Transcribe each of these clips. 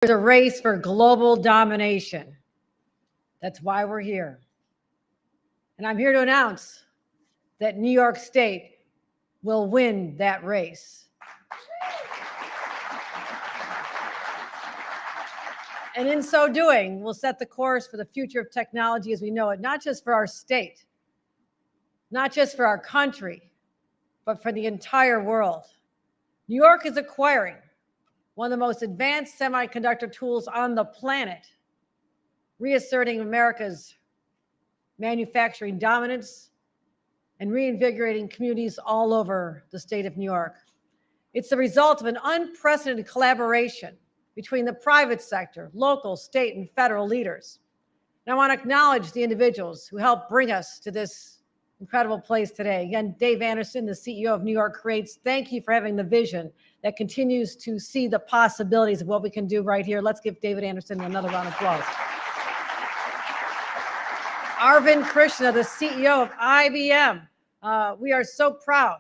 There's a race for global domination. That's why we're here. And I'm here to announce that New York State will win that race. And in so doing, we'll set the course for the future of technology as we know it, not just for our state, not just for our country, but for the entire world. New York is acquiring one of the most advanced semiconductor tools on the planet, reasserting America's manufacturing dominance and reinvigorating communities all over the state of New York. It's the result of an unprecedented collaboration between the private sector, local, state, and federal leaders. And I want to acknowledge the individuals who helped bring us to this incredible place today. Again, Dave Anderson, the CEO of New York Creates, thank you for having the vision that continues to see the possibilities of what we can do right here. Let's give David Anderson another round of applause. Arvind Krishna, the CEO of IBM. We are so proud.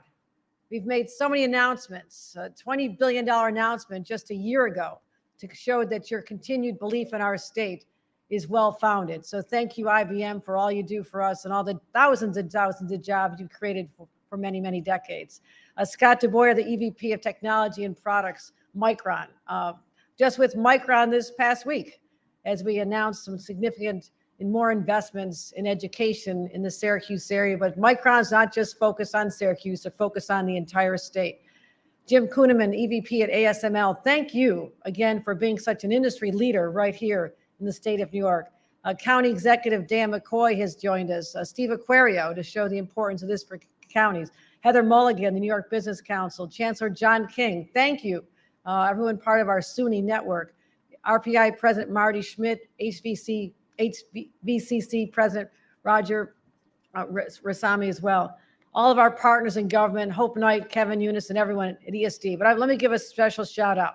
We've made so many announcements, a $20 billion announcement just a year ago to show that your continued belief in our state is well-founded. So thank you, IBM, for all you do for us and all the thousands and thousands of jobs you've created for many, many decades. Scott DeBoyer, the EVP of Technology and Products, Micron. Just with Micron this past week, as we announced some significant and more investments in education in the Syracuse area. But Micron's not just focused on Syracuse, they're focused on the entire state. Jim Kuhneman, EVP at ASML, thank you again for being such an industry leader right here in the state of New York. County Executive Dan McCoy has joined us. Steve Aquario to show the importance of this for counties. Heather Mulligan, the New York Business Council. Chancellor John King, thank you. Everyone part of our SUNY network. RPI President Marty Schmidt, HVCC President Roger Rasami as well. All of our partners in government, Hope Knight, Kevin Eunice, and everyone at ESD. But let me give a special shout out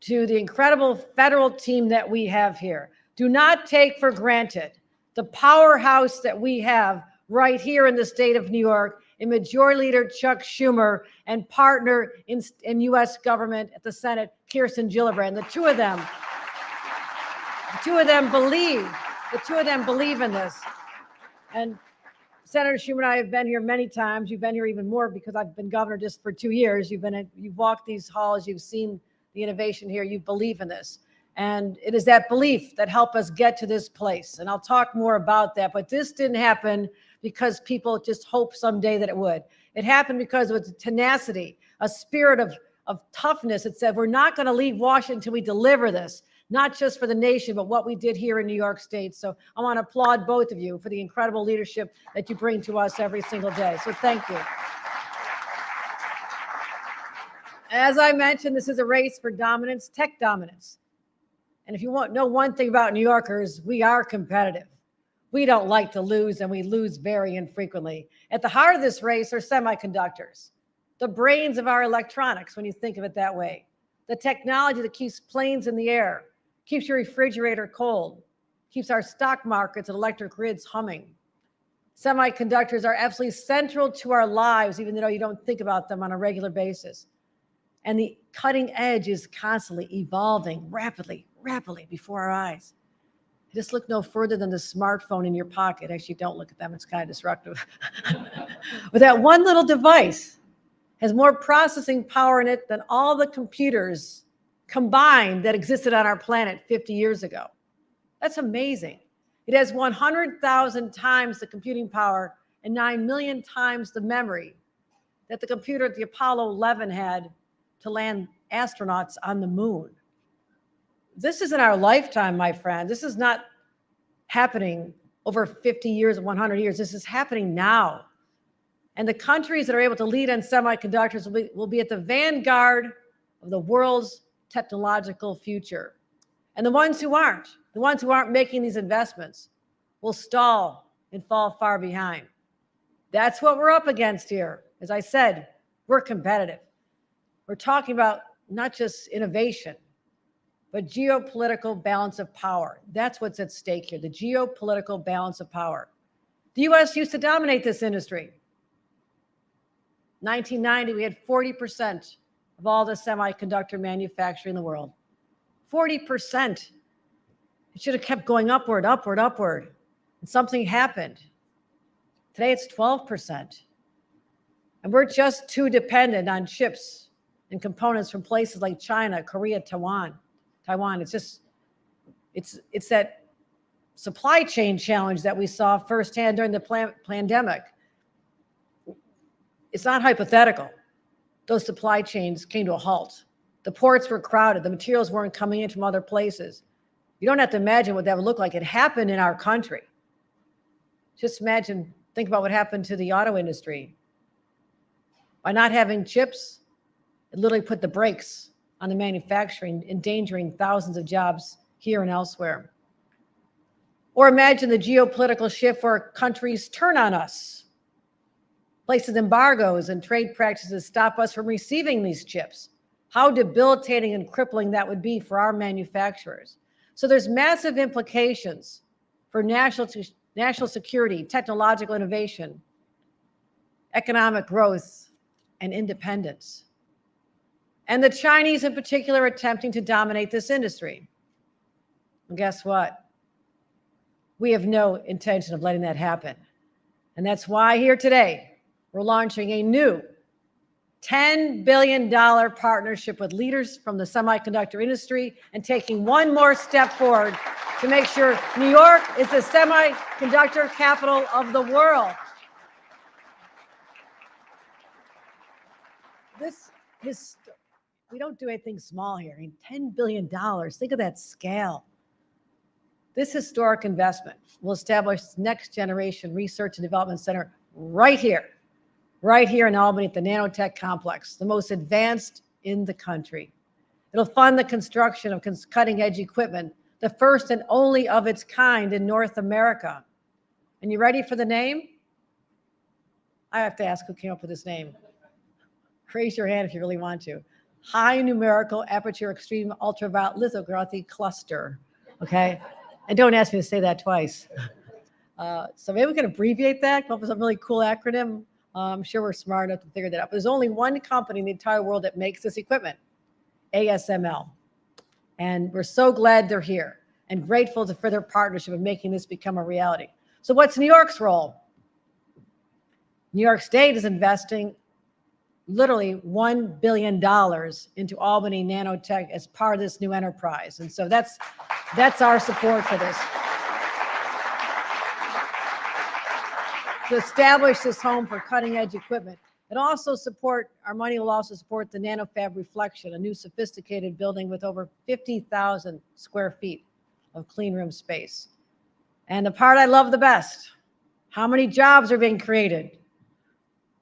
to the incredible federal team that we have here. Do not take for granted the powerhouse that we have right here in the state of New York, in Majority Leader Chuck Schumer and partner in U.S. government at the Senate, Kirsten Gillibrand. The two of them believe in this. And Senator Schumer and I have been here many times. You've been here even more because I've been governor just for 2 years. You've walked these halls, you've seen the innovation here, you believe in this. And it is that belief that helped us get to this place. And I'll talk more about that, but this didn't happen because people just hoped someday that it would. It happened because of its tenacity, a spirit of toughness. It said, we're not gonna leave Washington until we deliver this, not just for the nation, but what we did here in New York State. So I wanna applaud both of you for the incredible leadership that you bring to us every single day. So thank you. As I mentioned, this is a race for dominance, tech dominance. And if you want to know one thing about New Yorkers, we are competitive. We don't like to lose, and we lose very infrequently. At the heart of this race are semiconductors, the brains of our electronics, when you think of it that way. The technology that keeps planes in the air, keeps your refrigerator cold, keeps our stock markets and electric grids humming. Semiconductors are absolutely central to our lives, even though you don't think about them on a regular basis. And the cutting edge is constantly evolving rapidly before our eyes. Just look no further than the smartphone in your pocket. Actually, don't look at them. It's kind of disruptive. But that one little device has more processing power in it than all the computers combined that existed on our planet 50 years ago. That's amazing. It has 100,000 times the computing power and 9 million times the memory that the computer at the Apollo 11 had to land astronauts on the moon. This is in our lifetime, my friend. This is not happening over 50 years or 100 years. This is happening now. And the countries that are able to lead on semiconductors will be at the vanguard of the world's technological future. And the ones who aren't making these investments will stall and fall far behind. That's what we're up against here. As I said, we're competitive. We're talking about not just innovation, but geopolitical balance of power. That's what's at stake here, the geopolitical balance of power. The US used to dominate this industry. 1990, we had 40% of all the semiconductor manufacturing in the world. 40%. It should have kept going upward, upward, upward. And something happened. Today it's 12%. And we're just too dependent on chips and components from places like China, Korea, Taiwan. It's that supply chain challenge that we saw firsthand during the pandemic. It's not hypothetical. Those supply chains came to a halt. The ports were crowded. The materials weren't coming in from other places. You don't have to imagine what that would look like. It happened in our country. Just imagine, think about what happened to the auto industry. By not having chips, it literally put the brakes on the manufacturing, endangering thousands of jobs here and elsewhere. Or imagine the geopolitical shift where countries turn on us, places embargoes and trade practices stop us from receiving these chips. How debilitating and crippling that would be for our manufacturers. So there's massive implications for national security, technological innovation, economic growth, and independence. And the Chinese in particular are attempting to dominate this industry. And guess what? We have no intention of letting that happen. And that's why here today, we're launching a new $10 billion partnership with leaders from the semiconductor industry and taking one more step forward to make sure New York is the semiconductor capital of the world. We don't do anything small here. I mean, $10 billion, think of that scale. This historic investment will establish next generation research and development center right here in Albany at the Nanotech Complex, the most advanced in the country. It'll fund the construction of cutting edge equipment, the first and only of its kind in North America. And you ready for the name? I have to ask who came up with this name. Raise your hand if you really want to. High numerical aperture extreme ultraviolet lithography cluster, okay? And don't ask me to say that twice. So maybe we can abbreviate that, come up with some really cool acronym. I'm sure we're smart enough to figure that out. But there's only one company in the entire world that makes this equipment, ASML. And we're so glad they're here and grateful for their partnership in making this become a reality. So what's New York's role? New York State is investing literally $1 billion into Albany Nanotech as part of this new enterprise. And so that's our support for this. To establish this home for cutting edge equipment. Our money will also support the NanoFab Reflection, a new sophisticated building with over 50,000 square feet of clean room space. And the part I love the best, how many jobs are being created?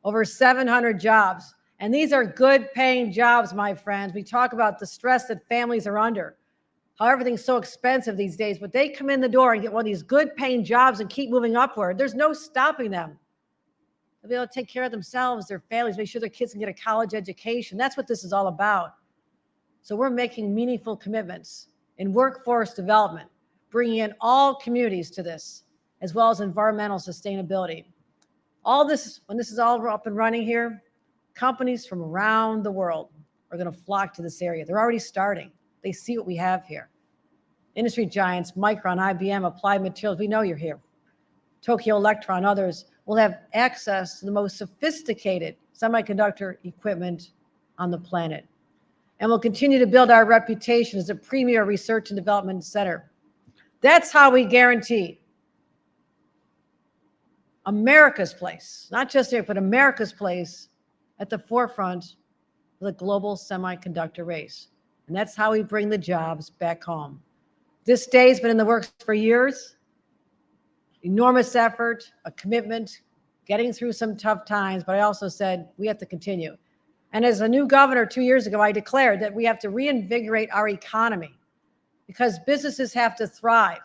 Over 700 jobs. And these are good paying jobs, my friends. We talk about the stress that families are under, how everything's so expensive these days, but they come in the door and get one of these good paying jobs and keep moving upward. There's no stopping them. They'll be able to take care of themselves, their families, make sure their kids can get a college education. That's what this is all about. So we're making meaningful commitments in workforce development, bringing in all communities to this, as well as environmental sustainability. All this, when this is all up and running here, companies from around the world are going to flock to this area. They're already starting. They see what we have here. Industry giants, Micron, IBM, Applied Materials, we know you're here. Tokyo Electron, others will have access to the most sophisticated semiconductor equipment on the planet. And we'll continue to build our reputation as a premier research and development center. That's how we guarantee America's place, not just here, but America's place at the forefront of the global semiconductor race. And that's how we bring the jobs back home. This day has been in the works for years. Enormous effort, a commitment, getting through some tough times, but I also said we have to continue. And as a new governor 2 years ago, I declared that we have to reinvigorate our economy because businesses have to thrive,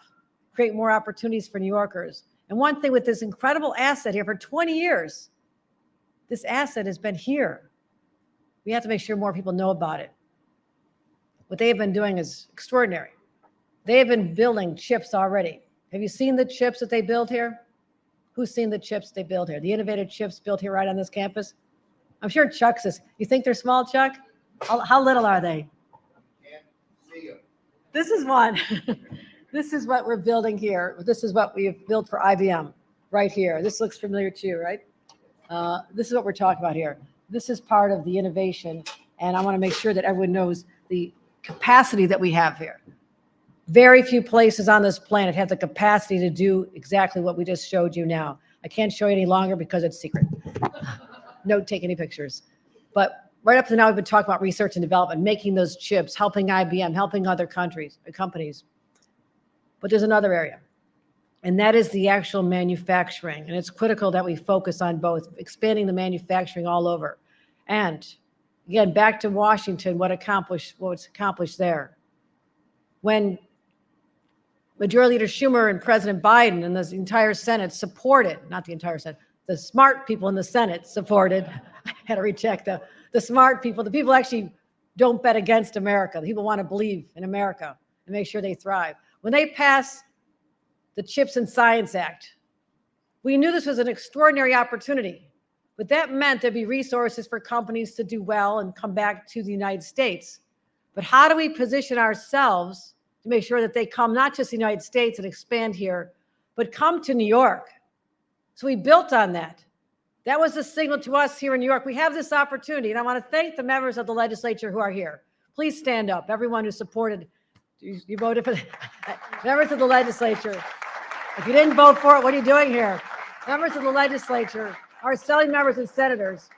create more opportunities for New Yorkers. And one thing with this incredible asset here for 20 years, this asset has been here. We have to make sure more people know about it. What they have been doing is extraordinary. They have been building chips already. Have you seen the chips that they build here? Who's seen the chips they build here? The innovative chips built here right on this campus? I'm sure Chuck says, you think they're small, Chuck? How little are they? Can't see them. This is one. This is what we're building here. This is what we have built for IBM right here. This looks familiar to you, right? This is what we're talking about here. This is part of the innovation, and I want to make sure that everyone knows the capacity that we have here. Very few places on this planet have the capacity to do exactly what we just showed you now. I can't show you any longer because it's secret. Don't take any pictures. But right up to now, we've been talking about research and development, making those chips, helping IBM, helping other companies. But there's another area, and that is the actual manufacturing. And it's critical that we focus on both, expanding the manufacturing all over. And again, back to Washington, what's accomplished there. When Majority Leader Schumer and President Biden and the entire Senate supported, not the entire Senate, the smart people in the Senate supported, I had to recheck the smart people, the people actually don't bet against America. The people want to believe in America and make sure they thrive. When they passed the CHIPS and Science Act, we knew this was an extraordinary opportunity, but that meant there'd be resources for companies to do well and come back to the United States. But how do we position ourselves to make sure that they come not just to the United States and expand here, but come to New York? So we built on that. That was the signal to us here in New York. We have this opportunity, and I want to thank the members of the legislature who are here. Please stand up, everyone who supported, you voted for the members of the legislature. If you didn't vote for it, what are you doing here? Members of the legislature, our selling members and senators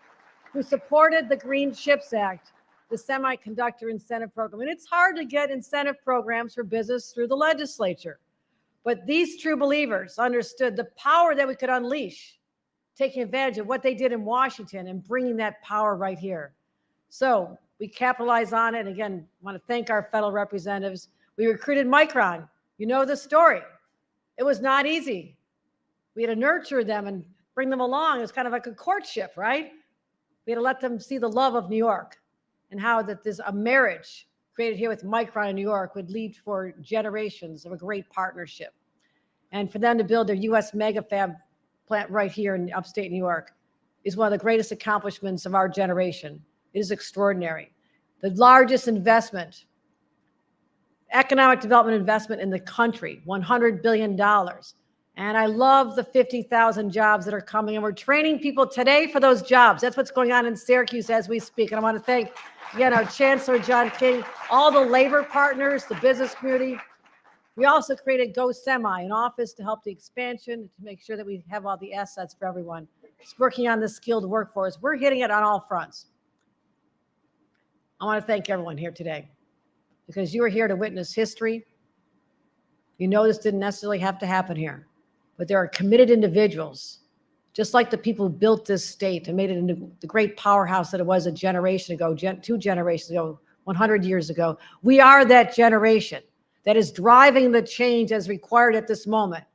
who supported the Green CHIPS Act, the semiconductor incentive program. And it's hard to get incentive programs for business through the legislature. But these true believers understood the power that we could unleash, taking advantage of what they did in Washington and bringing that power right here. So we capitalize on it. And again, I want to thank our federal representatives. We recruited Micron. You know the story. It was not easy. We had to nurture them and bring them along. It's kind of like a courtship, right? We had to let them see the love of New York and how that there's a marriage created here with Micron in New York would lead for generations of a great partnership. And for them to build their U.S. mega fab plant right here in upstate New York is one of the greatest accomplishments of our generation. It is extraordinary. The largest investment, economic development investment in the country, $100 billion. And I love the 50,000 jobs that are coming, and we're training people today for those jobs. That's what's going on in Syracuse as we speak. And I want to thank, again, our Chancellor, John King, all the labor partners, the business community. We also created Go Semi, an office to help the expansion, to make sure that we have all the assets for everyone. It's working on the skilled workforce. We're hitting it on all fronts. I want to thank everyone here today because you are here to witness history. You know this didn't necessarily have to happen here, but there are committed individuals, just like the people who built this state and made it into the great powerhouse that it was a generation ago, 2 generations ago, 100 years ago. We are that generation that is driving the change as required at this moment,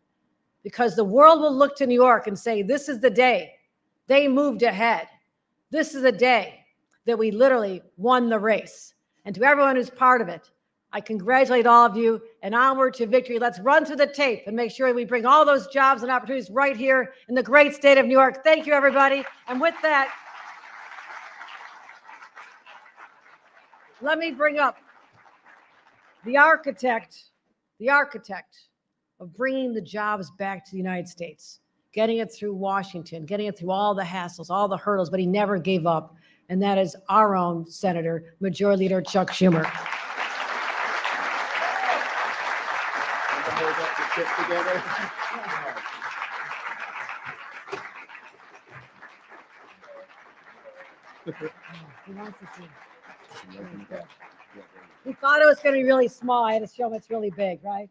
because the world will look to New York and say, this is the day they moved ahead. This is the day that we literally won the race. And to everyone who's part of it, I congratulate all of you, and onward to victory. Let's run through the tape and make sure we bring all those jobs and opportunities right here in the great state of New York. Thank you, everybody. And with that, let me bring up the architect of bringing the jobs back to the United States, getting it through Washington, getting it through all the hassles, all the hurdles, but he never gave up. And that is our own Senator, Majority Leader Chuck Schumer. Together. We thought it was going to be really small. I had to show him it's really big, right?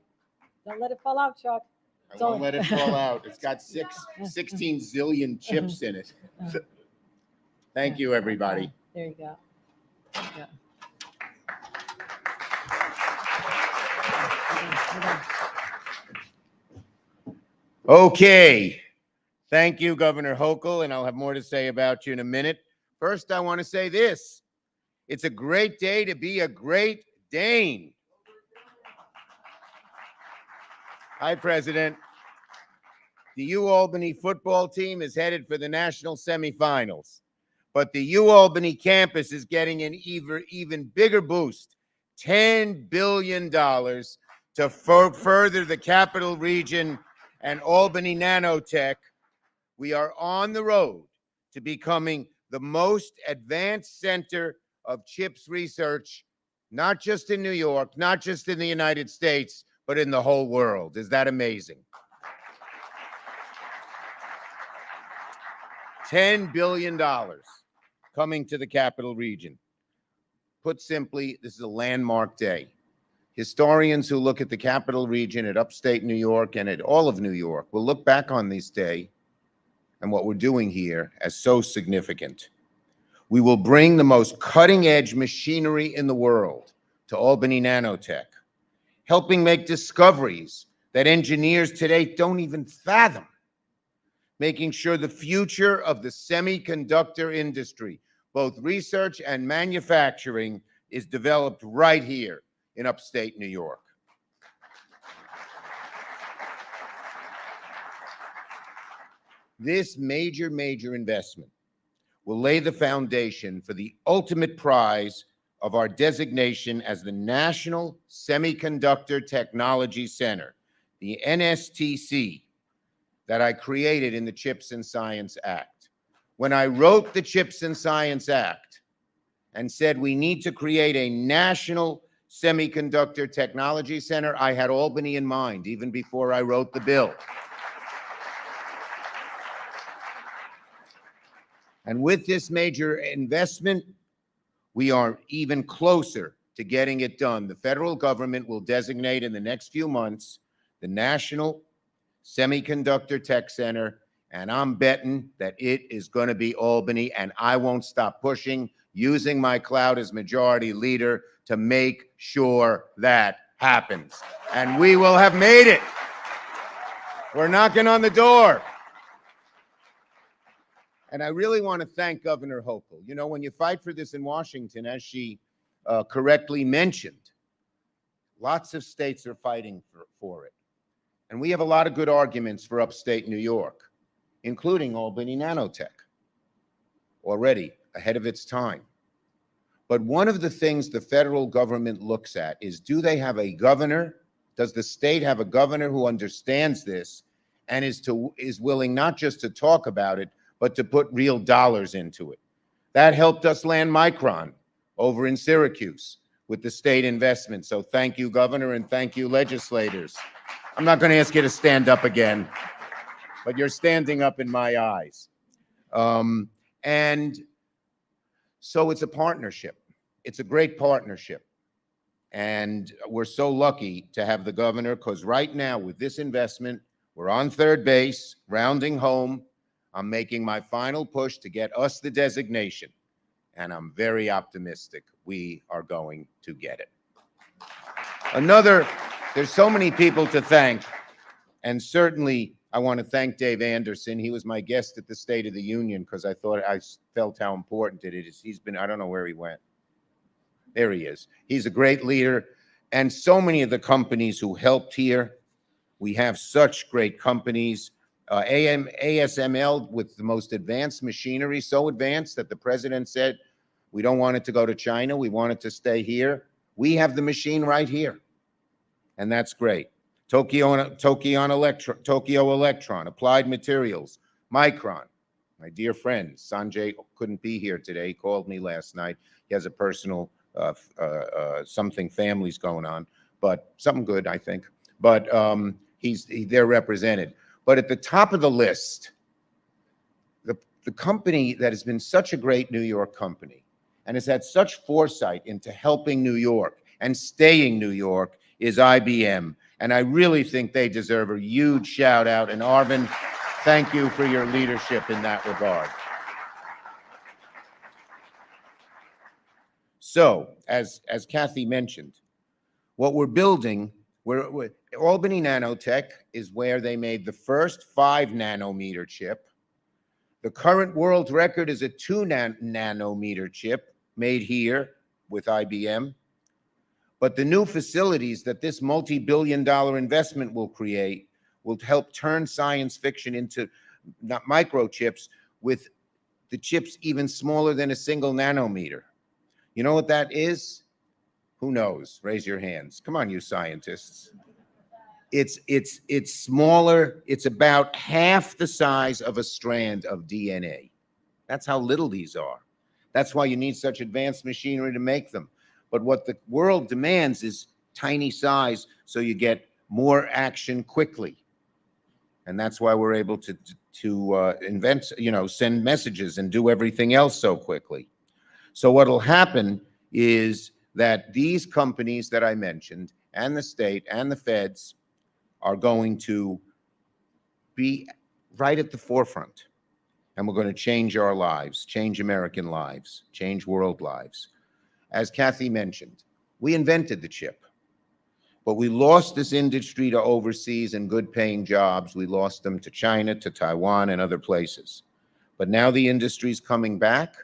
Don't let it fall out, Chuck. I won't let it fall out. It's got 16 zillion chips in it. Thank you, everybody. There you go. Yeah. Okay. Thank you, Governor Hochul, and I'll have more to say about you in a minute. First, I want to say this. It's a great day to be a Great Dane. Hi, President. The UAlbany football team is headed for the national semifinals, but the UAlbany campus is getting an even bigger boost. $10 billion to further the capital region and Albany nanotech. We are on the road to becoming the most advanced center of chips research, not just in New York, not just in the United States, but in the whole world. Is that amazing? $10 billion coming to the capital region. Put simply, this is a landmark day. Historians who look at the capital region, at upstate New York, and at all of New York will look back on this day and what we're doing here as so significant. We will bring the most cutting-edge machinery in the world to Albany Nanotech, helping make discoveries that engineers today don't even fathom, making sure the future of the semiconductor industry, both research and manufacturing, is developed right here in upstate New York. This major investment will lay the foundation for the ultimate prize of our designation as the National Semiconductor Technology Center, the NSTC, that I created in the CHIPS and Science Act. When I wrote the CHIPS and Science Act and said we need to create a National Semiconductor Technology Center, I had Albany in mind, even before I wrote the bill. And with this major investment, we are even closer to getting it done. The federal government will designate in the next few months the National Semiconductor Tech Center, and I'm betting that it is going to be Albany, and I won't stop pushing, using my clout as majority leader to make sure that happens. And we will have made it. We're knocking on the door. And I really want to thank Governor Hochul. You know, when you fight for this in Washington, as she correctly mentioned, lots of states are fighting for it. And we have a lot of good arguments for upstate New York, including Albany Nanotech, already ahead of its time. But one of the things the federal government looks at is, do they have a governor? Does the state have a governor who understands this and is willing not just to talk about it, but to put real dollars into it? That helped us land Micron over in Syracuse with the state investment. So thank you, Governor, and thank you, legislators. I'm not going to ask you to stand up again, but you're standing up in my eyes. And so it's a partnership. It's a great partnership. And we're so lucky to have the governor, because right now with this investment, we're on third base, rounding home. I'm making my final push to get us the designation, and I'm very optimistic we are going to get it. There's so many people to thank, and certainly I want to thank Dave Anderson. He was my guest at the State of the Union because I felt how important it is. He's been, I don't know where he went. There he is. He's a great leader, and so many of the companies who helped here. We have such great companies. ASML with the most advanced machinery, so advanced that the president said, we don't want it to go to China. We want it to stay here. We have the machine right here. And that's great. Tokyo Electron, Applied Materials, Micron. My dear friend, Sanjay couldn't be here today. He called me last night. He has a personal family's going on, but something good, I think. But they're represented. But at the top of the list, the company that has been such a great New York company and has had such foresight into helping New York and staying New York is IBM. And I really think they deserve a huge shout out. And Arvind, thank you for your leadership in that regard. So, as Kathy mentioned, what we're building, Albany Nanotech is where they made the first 5-nanometer chip. The current world record is a 2-nanometer chip made here with IBM. But the new facilities that this multi-billion-dollar investment will create will help turn science fiction into not microchips, with the chips even smaller than a single nanometer. You know what that is? Who knows? Raise your hands. Come on, you scientists. It's smaller. It's about half the size of a strand of DNA. That's how little these are. That's why you need such advanced machinery to make them. But what the world demands is tiny size so you get more action quickly. And that's why we're able to invent, send messages and do everything else so quickly. So what'll happen is that these companies that I mentioned and the state and the feds are going to be right at the forefront. And we're going to change our lives, change American lives, change world lives. As Kathy mentioned, we invented the chip, but we lost this industry to overseas and good paying jobs. We lost them to China, to Taiwan, and other places. But now the industry's coming back.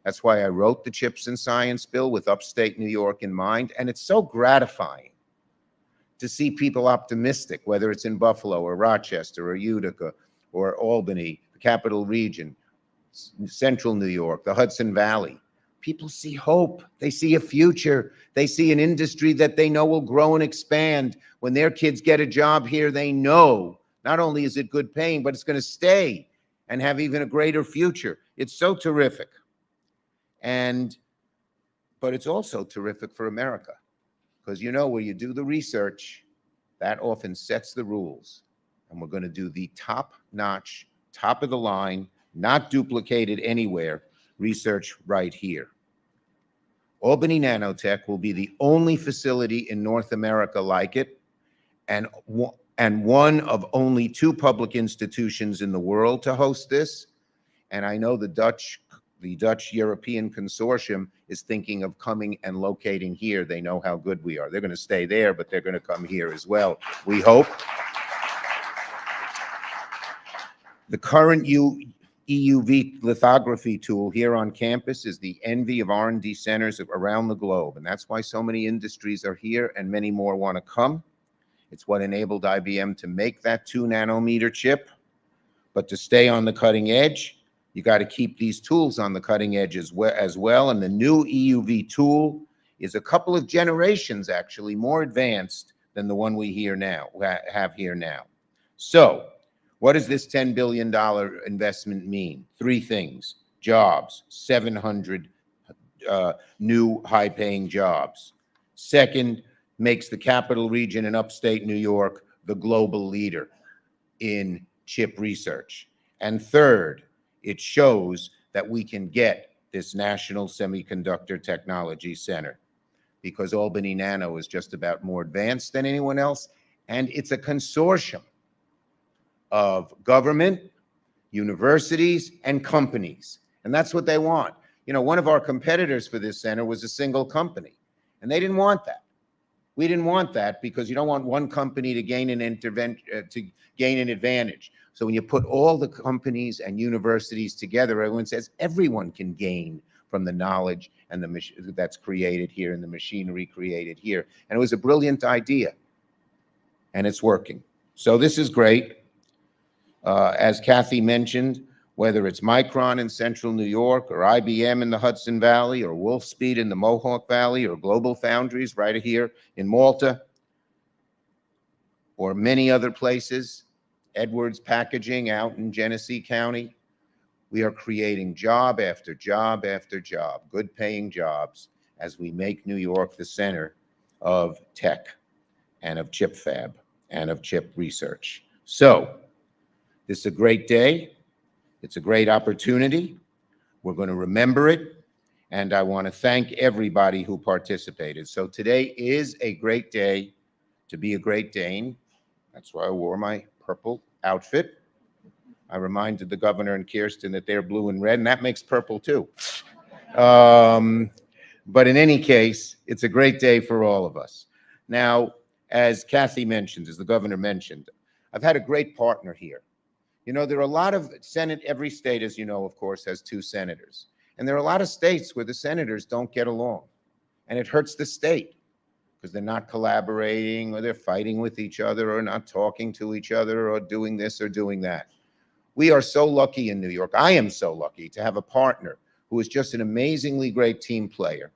That's why I wrote the Chips and Science bill with upstate New York in mind. And it's so gratifying to see people optimistic, whether it's in Buffalo or Rochester or Utica or Albany, the capital region, central New York, the Hudson Valley. People see hope. They see a future. They see an industry that they know will grow and expand. When their kids get a job here, they know not only is it good paying, but it's going to stay and have even a greater future. It's so terrific. But it's also terrific for America. Because where you do the research, that often sets the rules. And we're going to do the top-notch, top-of-the-line, not duplicated anywhere, research right here. Albany Nanotech will be the only facility in North America like it, and one of only 2 public institutions in the world to host this. And I know the Dutch European Consortium is thinking of coming and locating here. They know how good we are. They're going to stay there, but they're going to come here as well, we hope. The current EUV lithography tool here on campus is the envy of R&D centers around the globe, and that's why so many industries are here and many more want to come. It's what enabled IBM to make that 2-nanometer chip. But to stay on the cutting edge, you got to keep these tools on the cutting edge as well. And the new EUV tool is a couple of generations actually more advanced than the one we have here now. So what does this $10 billion investment mean? 3 things: jobs, 700 new high-paying jobs. Second, makes the capital region in upstate New York the global leader in chip research. And third, it shows that we can get this National Semiconductor Technology Center, because Albany Nano is just about more advanced than anyone else, and it's a consortium of government, universities, and companies, and that's what they want. One of our competitors for this center was a single company, and they didn't want that. We didn't want that because you don't want one company to gain an advantage. So when you put all the companies and universities together, everyone says everyone can gain from the knowledge and that's created here and the machinery created here. And it was a brilliant idea, and it's working. So this is great. As Kathy mentioned, whether it's Micron in central New York or IBM in the Hudson Valley or Wolfspeed in the Mohawk Valley or Global Foundries right here in Malta or many other places, Edwards Packaging out in Genesee County, we are creating job after job after job, good paying jobs, as we make New York the center of tech and of chip fab and of chip research. So this is a great day. It's a great opportunity. We're going to remember it. And I want to thank everybody who participated. So today is a great day to be a Great Dane. That's why I wore my purple outfit. I reminded the governor and Kirsten that they're blue and red, and that makes purple too. But in any case, it's a great day for all of us. Now, as Kathy mentioned, as the governor mentioned, I've had a great partner here. There are a lot of every state, as you know, of course, has 2 senators. And there are a lot of states where the senators don't get along. And it hurts the state because they're not collaborating, or they're fighting with each other, or not talking to each other, or doing this or doing that. We are so lucky in New York. I am so lucky to have a partner who is just an amazingly great team player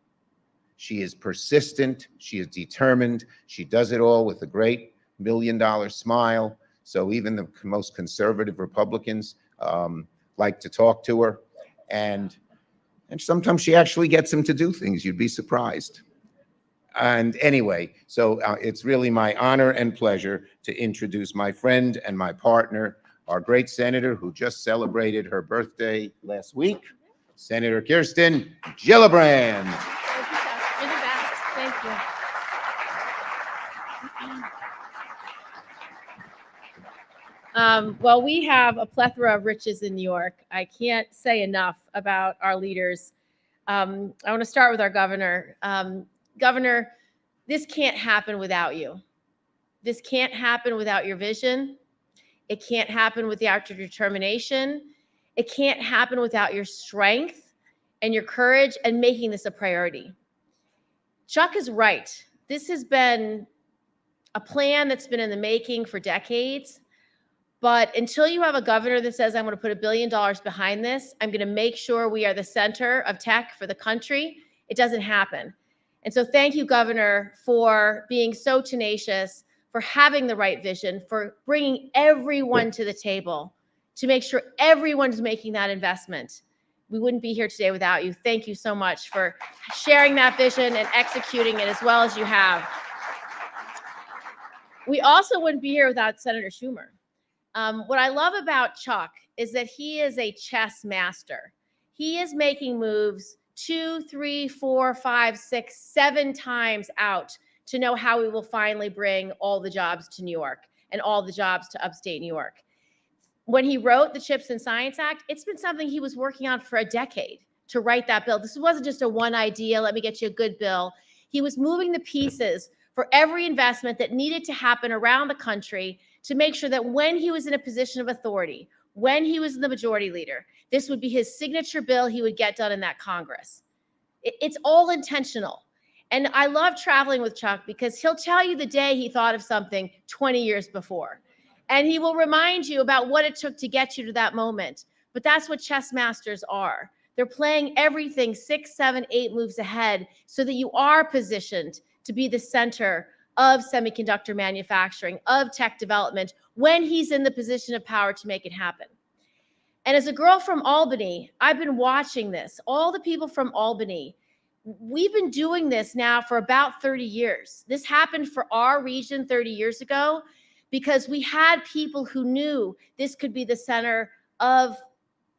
She is persistent. She is determined. She does it all with a great $1 million smile. So even the most conservative Republicans like to talk to her. And sometimes she actually gets them to do things. You'd be surprised. And anyway, so it's really my honor and pleasure to introduce my friend and my partner, our great senator who just celebrated her birthday last week, Senator Kirsten Gillibrand. Thank you, Chuck. You're the best. Thank you. Well, we have a plethora of riches in New York. I can't say enough about our leaders. I want to start with our governor. Governor, this can't happen without you. This can't happen without your vision. It can't happen without your determination. It can't happen without your strength and your courage and making this a priority. Chuck is right. This has been a plan that's been in the making for decades. But until you have a governor that says, I'm going to put $1 billion behind this, I'm going to make sure we are the center of tech for the country, it doesn't happen. And so thank you, Governor, for being so tenacious, for having the right vision, for bringing everyone to the table to make sure everyone's making that investment. We wouldn't be here today without you. Thank you so much for sharing that vision and executing it as well as you have. We also wouldn't be here without Senator Schumer. What I love about Chuck is that he is a chess master. He is making moves 2, 3, 4, 5, 6, 7 times out to know how we will finally bring all the jobs to New York and all the jobs to upstate New York. When he wrote the CHIPS and Science Act, it's been something he was working on for a decade to write that bill. This wasn't just a one idea, let me get you a good bill. He was moving the pieces for every investment that needed to happen around the country to make sure that when he was in a position of authority, when he was the majority leader, this would be his signature bill he would get done in that Congress. It's all intentional. And I love traveling with Chuck because he'll tell you the day he thought of something 20 years before. And he will remind you about what it took to get you to that moment. But that's what chess masters are. They're playing everything 6, 7, 8 moves ahead so that you are positioned to be the center of semiconductor manufacturing, of tech development, when he's in the position of power to make it happen. And as a girl from Albany, I've been watching this. All the people from Albany, we've been doing this now for about 30 years. This happened for our region 30 years ago because we had people who knew this could be the center of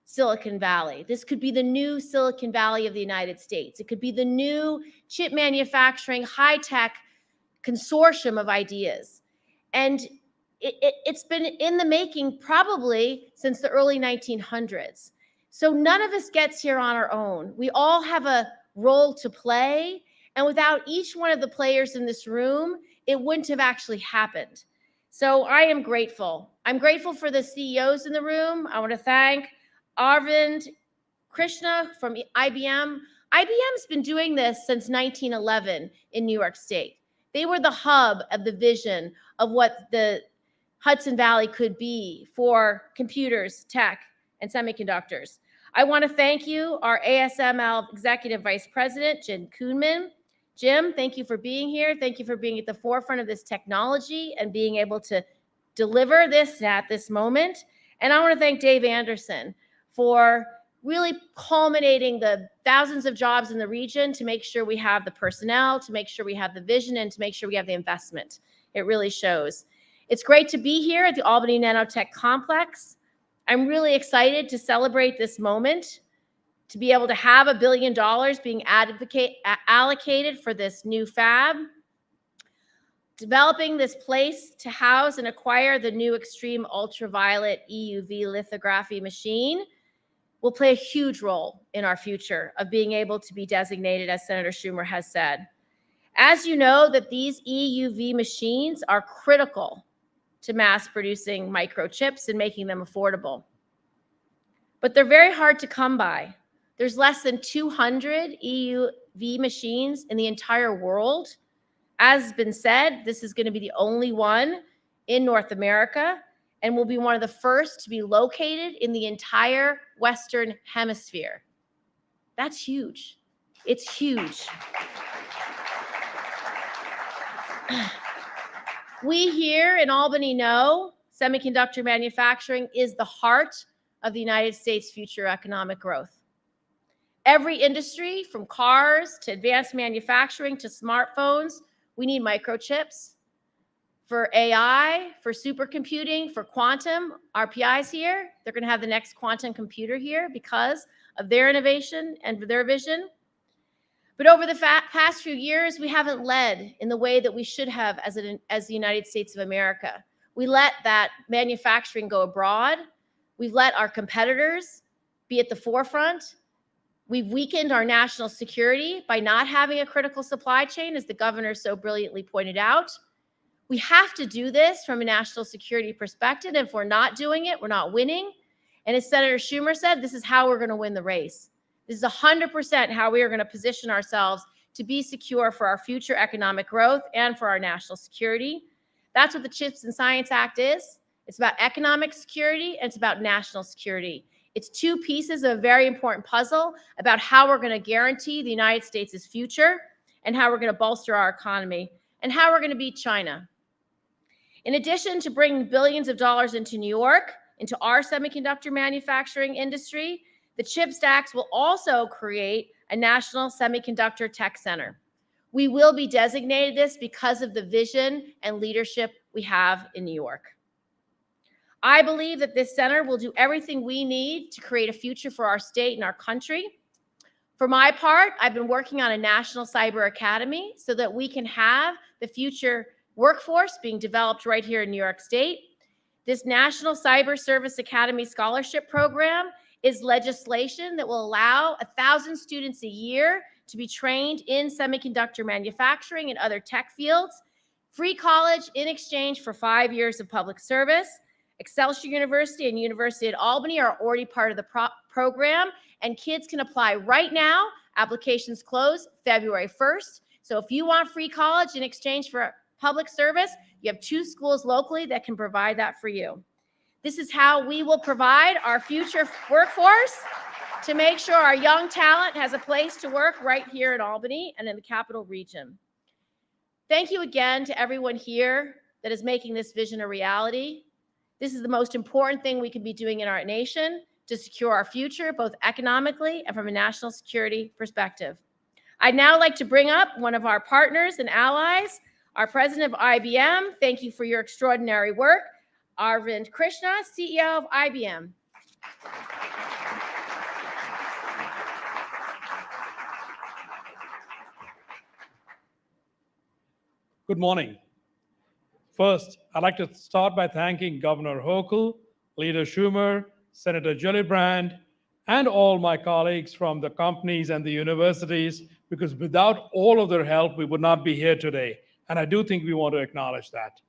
Silicon Valley. This could be the new Silicon Valley of the United States. It could be the new chip manufacturing, high-tech consortium of ideas. And it's been in the making probably since the early 1900s. So none of us gets here on our own. We all have a role to play. And without each one of the players in this room, it wouldn't have actually happened. So I am grateful. I'm grateful for the CEOs in the room. I want to thank Arvind Krishna from IBM. IBM's been doing this since 1911 in New York State. They were the hub of the vision of what the Hudson Valley could be for computers, tech, and semiconductors. I want to thank you, our ASML Executive Vice President, Jim Kuhnman. Jim, thank you for being here. Thank you for being at the forefront of this technology and being able to deliver this at this moment. And I want to thank Dave Anderson for really culminating the thousands of jobs in the region to make sure we have the personnel, to make sure we have the vision, and to make sure we have the investment. It really shows. It's great to be here at the Albany Nanotech Complex. I'm really excited to celebrate this moment, to be able to have $1 billion being allocated for this new fab. Developing this place to house and acquire the new extreme ultraviolet EUV lithography machine will play a huge role in our future of being able to be designated, as Senator Schumer has said. As you know, that these EUV machines are critical to mass producing microchips and making them affordable. But they're very hard to come by. There's less than 200 EUV machines in the entire world. As has been said, this is going to be the only one in North America and will be one of the first to be located in the entire Western Hemisphere. That's huge. It's huge. We here in Albany know semiconductor manufacturing is the heart of the United States' future economic growth. Every industry, from cars to advanced manufacturing to smartphones, we need microchips. For AI, for supercomputing, for quantum, RPI's here. They're going to have the next quantum computer here because of their innovation and their vision. But over the past few years, we haven't led in the way that we should have as the United States of America. We let that manufacturing go abroad. We've let our competitors be at the forefront. We've weakened our national security by not having a critical supply chain, as the governor so brilliantly pointed out. We have to do this from a national security perspective. And if we're not doing it, we're not winning. And as Senator Schumer said, this is how we're going to win the race. This is 100% how we are going to position ourselves to be secure for our future economic growth and for our national security. That's what the CHIPS and Science Act is. It's about economic security and it's about national security. It's two pieces of a very important puzzle about how we're going to guarantee the United States' future and how we're going to bolster our economy and how we're going to beat China. In addition to bringing billions of dollars into New York, into our semiconductor manufacturing industry, the CHIPS Act will also create a national semiconductor tech center. We will be designated this because of the vision and leadership we have in New York. I believe that this center will do everything we need to create a future for our state and our country. For my part, I've been working on a national cyber academy so that we can have the future workforce being developed right here in New York State. This National Cyber Service Academy Scholarship Program is legislation that will allow 1,000 students a year to be trained in semiconductor manufacturing and other tech fields. Free college in exchange for 5 years of public service. Excelsior University and University at Albany are already part of the program, and kids can apply right now. Applications close February 1st. So if you want free college in exchange for public service, you have 2 schools locally that can provide that for you. This is how we will provide our future workforce to make sure our young talent has a place to work right here in Albany and in the Capital Region. Thank you again to everyone here that is making this vision a reality. This is the most important thing we can be doing in our nation to secure our future, both economically and from a national security perspective. I'd now like to bring up one of our partners and allies, our president of IBM. Thank you for your extraordinary work. Arvind Krishna, CEO of IBM. Good morning. First, I'd like to start by thanking Governor Hochul, Leader Schumer, Senator Gillibrand, and all my colleagues from the companies and the universities, because without all of their help, we would not be here today. And I do think we want to acknowledge that.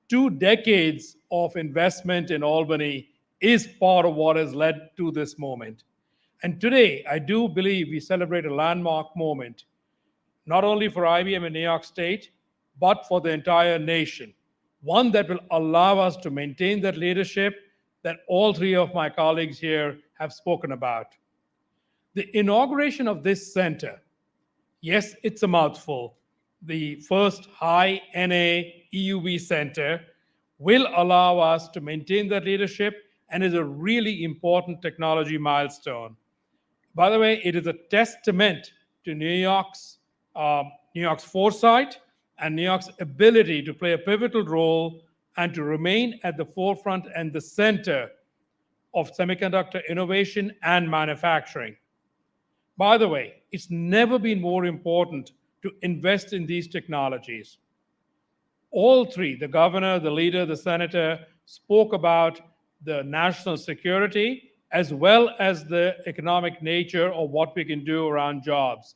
2 decades of investment in Albany is part of what has led to this moment. And today, I do believe we celebrate a landmark moment, not only for IBM in New York State, but for the entire nation. One that will allow us to maintain that leadership that all 3 of my colleagues here have spoken about. The inauguration of this center, yes, it's a mouthful, the first high NA EUV center, will allow us to maintain that leadership and is a really important technology milestone. By the way, it is a testament to New York's foresight and New York's ability to play a pivotal role and to remain at the forefront and the center of semiconductor innovation and manufacturing. By the way, it's never been more important to invest in these technologies. All 3, the governor, the leader, the senator, spoke about the national security as well as the economic nature of what we can do around jobs.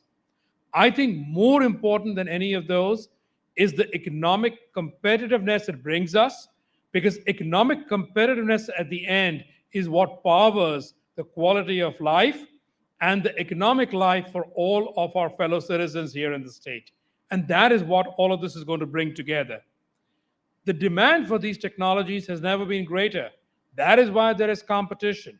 I think more important than any of those is the economic competitiveness it brings us, because economic competitiveness at the end is what powers the quality of life and the economic life for all of our fellow citizens here in the state. And that is what all of this is going to bring together. The demand for these technologies has never been greater. That is why there is competition.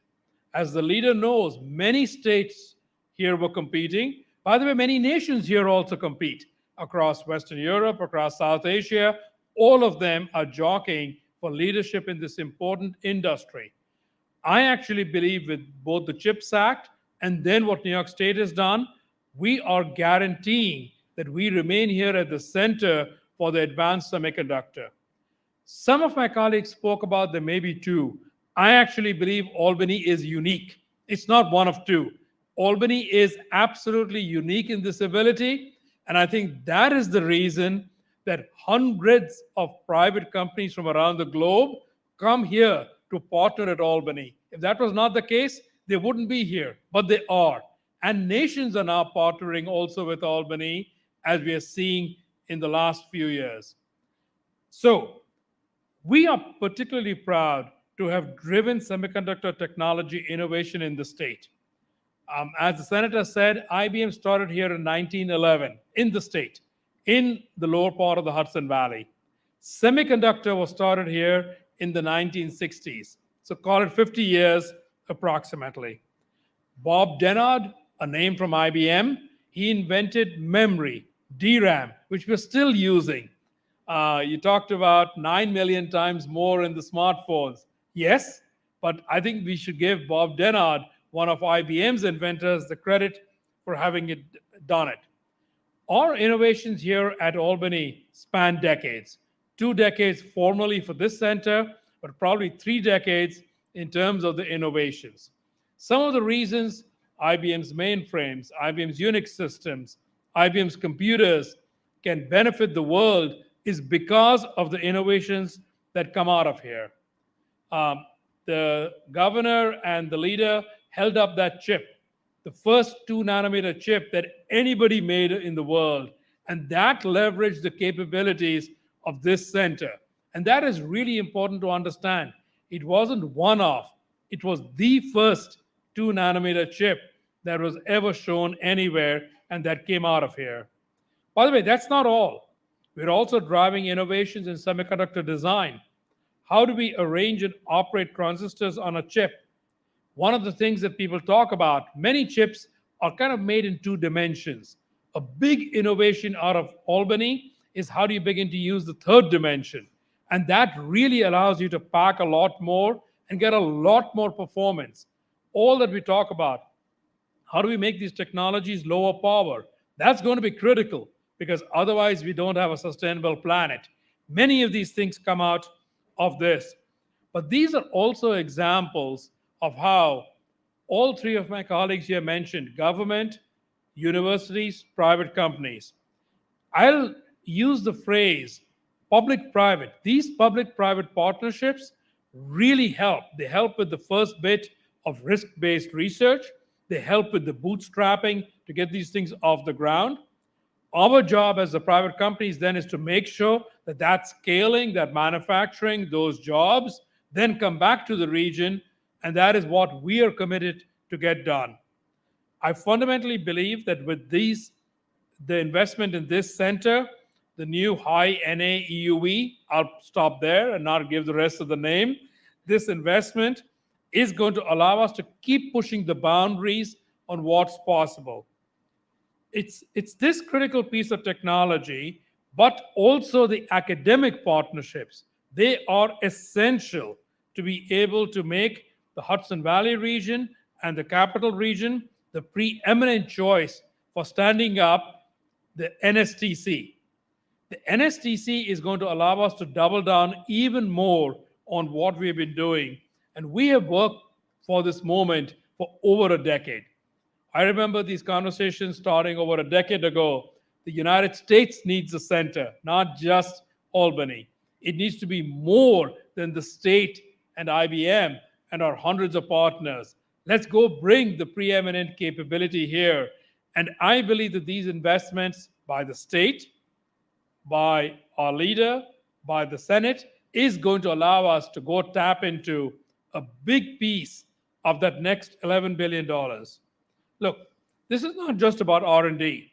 As the leader knows, many states here were competing, By the way, many nations here also compete across Western Europe, across South Asia. All of them are jockeying for leadership in this important industry. I actually believe with both the CHIPS Act and then what New York State has done, we are guaranteeing that we remain here at the center for the advanced semiconductor. Some of my colleagues spoke about there may be two. I actually believe Albany is unique. It's not one of two. Albany is absolutely unique in this ability. And I think that is the reason that hundreds of private companies from around the globe come here to partner at Albany. If that was not the case, they wouldn't be here, but they are. And nations are now partnering also with Albany, as we are seeing in the last few years. So, we are particularly proud to have driven semiconductor technology innovation in the state. As the senator said, IBM started here in 1911 in the state, in the lower part of the Hudson Valley. Semiconductor was started here in the 1960s. So call it 50 years approximately. Bob Dennard, a name from IBM, he invented memory, DRAM, which we're still using. You talked about 9 million times more in the smartphones. Yes, but I think we should give Bob Dennard, one of IBM's inventors, the credit for having done it. Our innovations here at Albany span decades. 2 decades formally for this center, but probably 3 decades in terms of the innovations. Some of the reasons IBM's mainframes, IBM's Unix systems, IBM's computers can benefit the world is because of the innovations that come out of here. The governor and the leader held up that chip, the first 2-nanometer chip that anybody made in the world, and that leveraged the capabilities of this center. And that is really important to understand. It wasn't one-off. It was the first 2-nanometer chip that was ever shown anywhere, and that came out of here. By the way, that's not all. We're also driving innovations in semiconductor design. How do we arrange and operate transistors on a chip? One of the things that people talk about, many chips are kind of made in 2 dimensions. A big innovation out of Albany is how do you begin to use the 3rd dimension? And that really allows you to pack a lot more and get a lot more performance. All that we talk about, how do we make these technologies lower power? That's going to be critical because otherwise we don't have a sustainable planet. Many of these things come out of this. But these are also examples of how all 3 of my colleagues here mentioned government, universities, private companies. I'll use the phrase public-private. These public-private partnerships really help. They help with the first bit of risk-based research. They help with the bootstrapping to get these things off the ground. Our job as the private companies then is to make sure that that scaling, that manufacturing, those jobs then come back to the region, and that is what we are committed to get done. I fundamentally believe that with the investment in this center, the new high NA EUV, I'll stop there and not give the rest of the name. This investment is going to allow us to keep pushing the boundaries on what's possible. It's this critical piece of technology, but also the academic partnerships. They are essential to be able to make the Hudson Valley region and the capital region the preeminent choice for standing up the NSTC. The NSTC is going to allow us to double down even more on what we've been doing. And we have worked for this moment for over a decade. I remember these conversations starting over a decade ago. The United States needs a center, not just Albany. It needs to be more than the state and IBM and our hundreds of partners. Let's go bring the preeminent capability here. And I believe that these investments by the state, by our leader, by the Senate, is going to allow us to go tap into a big piece of that next $11 billion. Look, this is not just about R&D.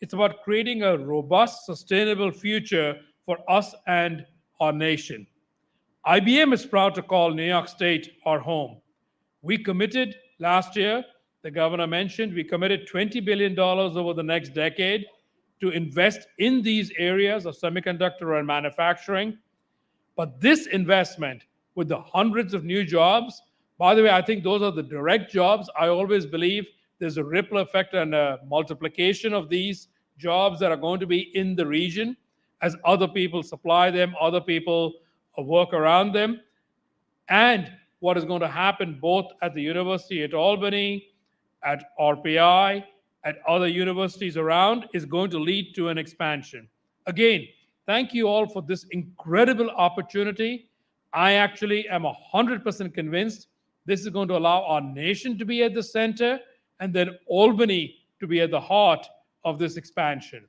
It's about creating a robust, sustainable future for us and our nation. IBM is proud to call New York State our home. We committed last year The governor mentioned we committed $20 billion over the next decade to invest in these areas of semiconductor and manufacturing. But this investment with the hundreds of new jobs, by the way, I think those are the direct jobs. I always believe there's a ripple effect and a multiplication of these jobs that are going to be in the region as other people supply them, other people work around them. And what is going to happen both at the University at Albany, at RPI, at other universities around is going to lead to an expansion. Again, thank you all for this incredible opportunity. I actually am 100% convinced this is going to allow our nation to be at the center and then Albany to be at the heart of this expansion.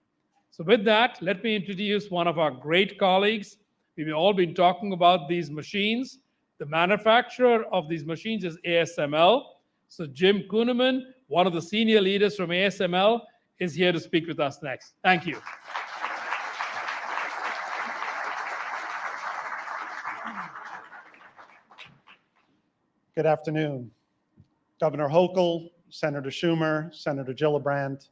So with that, let me introduce one of our great colleagues. We've all been talking about these machines. The manufacturer of these machines is ASML. So Jim Kuhneman, one of the senior leaders from ASML, is here to speak with us next. Thank you. Good afternoon. Governor Hochul, Senator Schumer, Senator Gillibrand,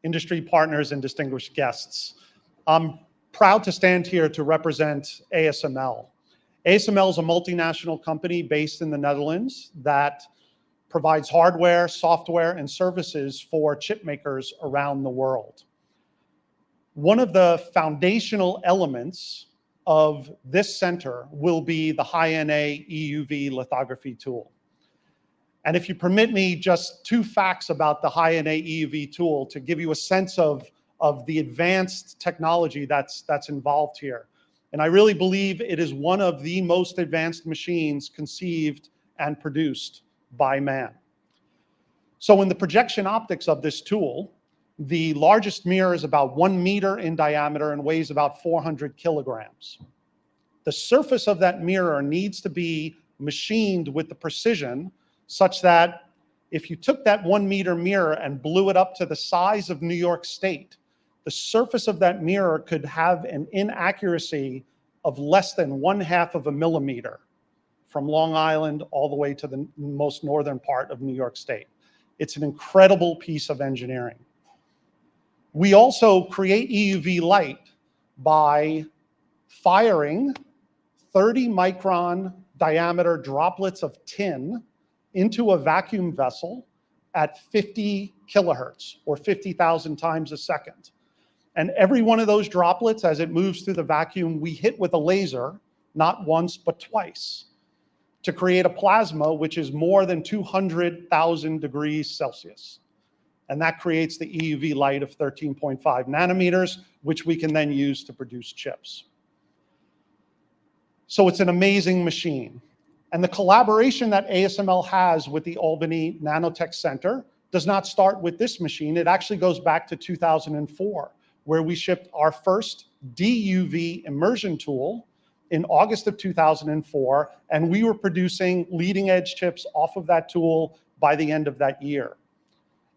industry partners, and distinguished guests. I'm proud to stand here to represent ASML. ASML is a multinational company based in the Netherlands that provides hardware, software, and services for chip makers around the world. One of the foundational elements of this center will be the high-NA EUV lithography tool. And if you permit me, just 2 facts about the high-NA EUV tool to give you a sense of the advanced technology that's involved here. And I really believe it is one of the most advanced machines conceived and produced by man. So in the projection optics of this tool, the largest mirror is about 1 meter in diameter and weighs about 400 kilograms. The surface of that mirror needs to be machined with the precision such that if you took that 1 meter mirror and blew it up to the size of New York State, the surface of that mirror could have an inaccuracy of less than 1/2 of a millimeter from Long Island all the way to the most northern part of New York State. It's an incredible piece of engineering. We also create EUV light by firing 30 micron diameter droplets of tin into a vacuum vessel at 50 kilohertz or 50,000 times a second. And every one of those droplets, as it moves through the vacuum, we hit with a laser, not once, but twice, to create a plasma which is more than 200,000 degrees Celsius. And that creates the EUV light of 13.5 nanometers, which we can then use to produce chips. So it's an amazing machine. And the collaboration that ASML has with the Albany Nanotech Center does not start with this machine. It actually goes back to 2004, where we shipped our first DUV immersion tool in August of 2004, and we were producing leading edge chips off of that tool by the end of that year.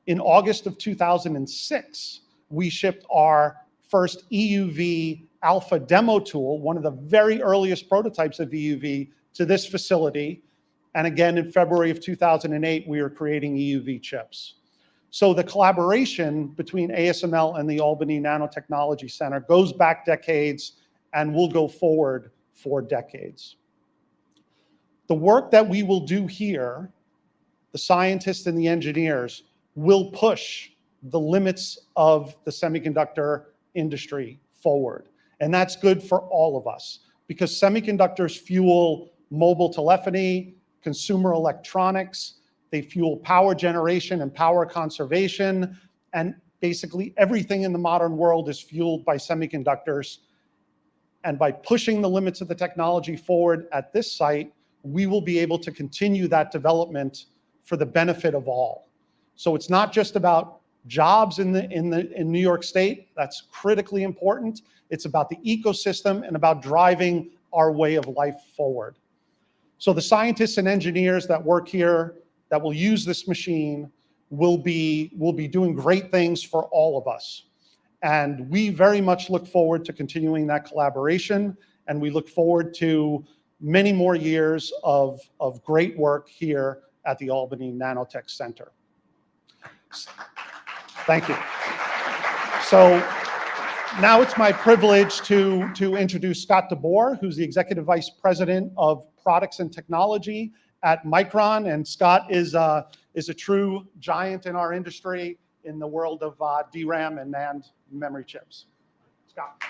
In August of 2006, we shipped our first EUV alpha demo tool, one of the very earliest prototypes of EUV, to this facility. And again, in February of 2008, we were creating EUV chips. So the collaboration between ASML and the Albany Nanotechnology Center goes back decades and will go forward for decades. The work that we will do here, the scientists and the engineers, will push the limits of the semiconductor industry forward. And that's good for all of us because semiconductors fuel mobile telephony, consumer electronics, they fuel power generation and power conservation, and basically everything in the modern world is fueled by semiconductors. And by pushing the limits of the technology forward at this site, we will be able to continue that development for the benefit of all. So it's not just about jobs in New York State. That's critically important. It's about the ecosystem and about driving our way of life forward. So the scientists and engineers that work here that will use this machine will be doing great things for all of us. And we very much look forward to continuing that collaboration. And we look forward to many more years of great work here at the Albany Nanotech Center. Thank you. So now it's my privilege to introduce Scott DeBoer, who's the Executive Vice President of Products and Technology at Micron. And Scott is a true giant in our industry in the world of DRAM and NAND memory chips. Scott.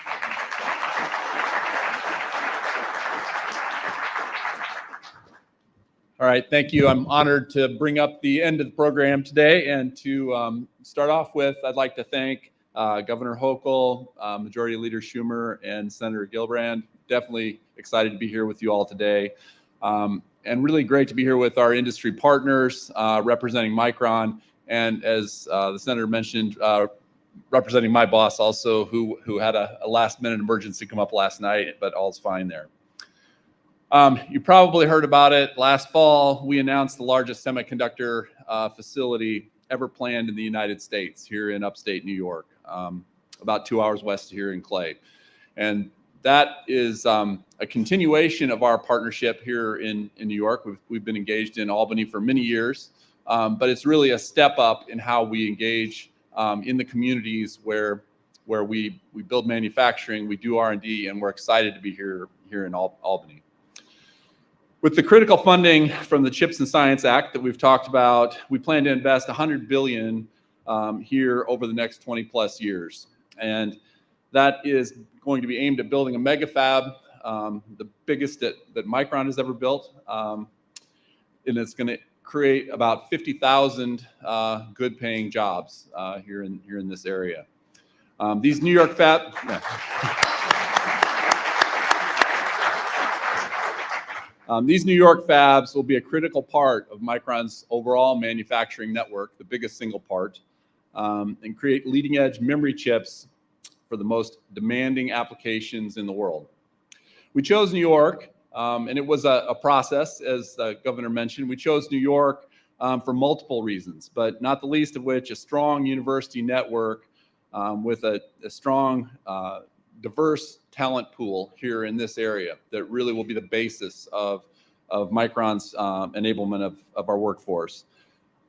All right, thank you. I'm honored to bring up the end of the program today, and to start off with, I'd like to thank Governor Hochul, Majority Leader Schumer, and Senator Gillibrand. Definitely excited to be here with you all today, and really great to be here with our industry partners representing Micron, and as the Senator mentioned, representing my boss also, who had a last-minute emergency come up last night, but all's fine there. You probably heard about it. Last fall, we announced the largest semiconductor facility ever planned in the United States here in upstate New York, about 2 hours west of here in Clay. And that is a continuation of our partnership here in New York. We've been engaged in Albany for many years, but it's really a step up in how we engage in the communities where we build manufacturing, we do R&D, and we're excited to be here in Albany. With the critical funding from the CHIPS and Science Act that we've talked about, we plan to invest $100 billion here over the next 20 plus years. And that is going to be aimed at building a mega fab, the biggest that Micron has ever built. And it's going to create about 50,000 good paying jobs here in this area. These New York fab... Yeah. These New York fabs will be a critical part of Micron's overall manufacturing network, the biggest single part, and create leading-edge memory chips for the most demanding applications in the world. We chose New York, and it was a process, as the governor mentioned. We chose New York for multiple reasons, but not the least of which a strong university network with a strong diverse talent pool here in this area that really will be the basis of Micron's enablement of our workforce.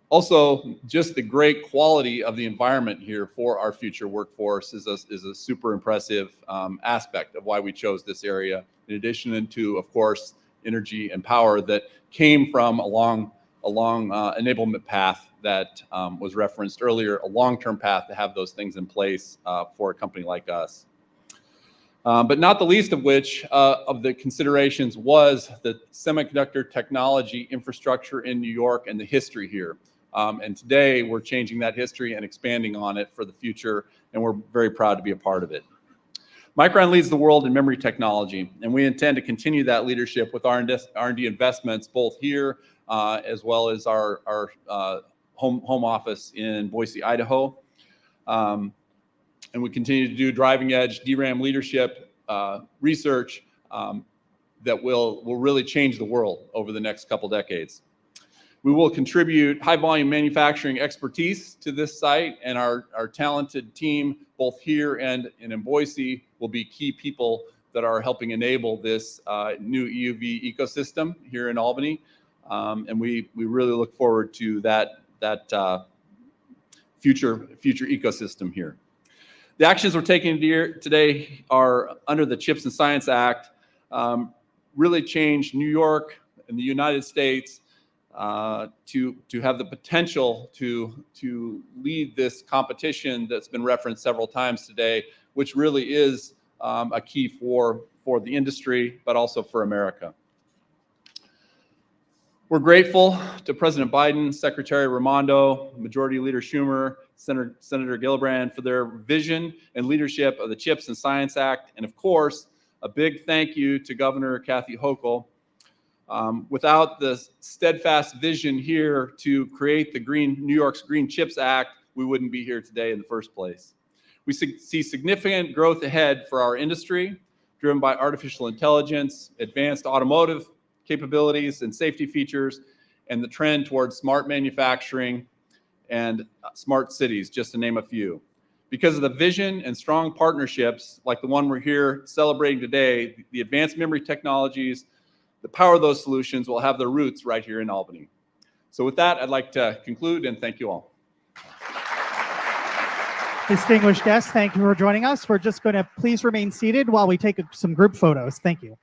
Also, just the great quality of the environment here for our future workforce is a super impressive aspect of why we chose this area, in addition to, of course, energy and power that came from a long enablement path that was referenced earlier, a long-term path to have those things in place for a company like us. But not the least of which of the considerations was the semiconductor technology infrastructure in New York and the history here. And today we're changing that history and expanding on it for the future, and we're very proud to be a part of it. Micron leads the world in memory technology, and we intend to continue that leadership with R&D investments both here as well as our home office in Boise, Idaho. And we continue to do driving edge DRAM leadership research that will really change the world over the next couple decades. We will contribute high volume manufacturing expertise to this site, and our talented team, both here and in Boise, will be key people that are helping enable this new EUV ecosystem here in Albany. And we really look forward to that future ecosystem here. The actions we're taking today are under the CHIPS and Science Act, really change New York and the United States to have the potential to lead this competition that's been referenced several times today, which really is a key for the industry, but also for America. We're grateful to President Biden, Secretary Raimondo, Majority Leader Schumer, Senator Gillibrand for their vision and leadership of the CHIPS and Science Act, and of course, a big thank you to Governor Kathy Hochul. Without the steadfast vision here to create the New York's Green Chips Act, we wouldn't be here today in the first place. We see significant growth ahead for our industry, driven by artificial intelligence, advanced automotive capabilities and safety features, and the trend towards smart manufacturing and smart cities, just to name a few. Because of the vision and strong partnerships like the one we're here celebrating today, the advanced memory technologies, the power of those solutions will have their roots right here in Albany. So with that, I'd like to conclude and thank you all. Distinguished guests, thank you for joining us. We're just going to please remain seated while we take some group photos. Thank you.